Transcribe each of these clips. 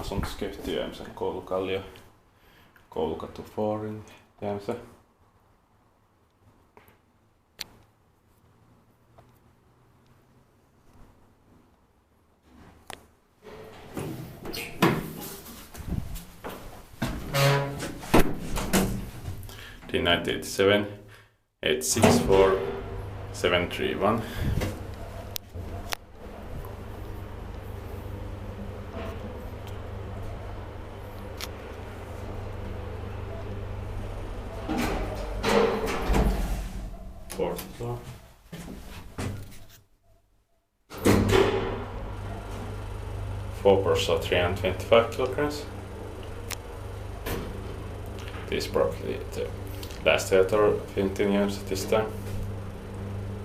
asuntoskäyhtiö Jämsän Koulukallio, Koulukatu 4 Jämsä. D987 864 731. Fourth floor. Four person 325 kilograms. This probably the last theater filmed in Jämsä this time.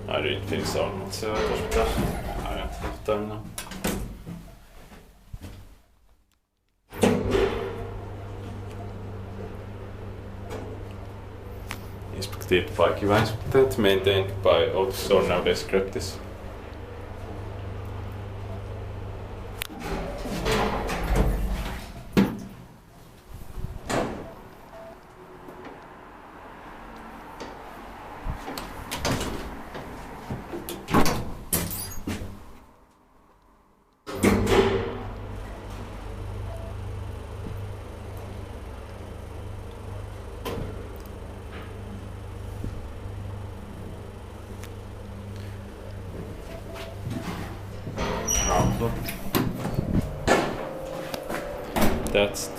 I didn't film so much because I don't have time now. Inspected by Jämsä, maintained by AutoStore nowadays scripts. That's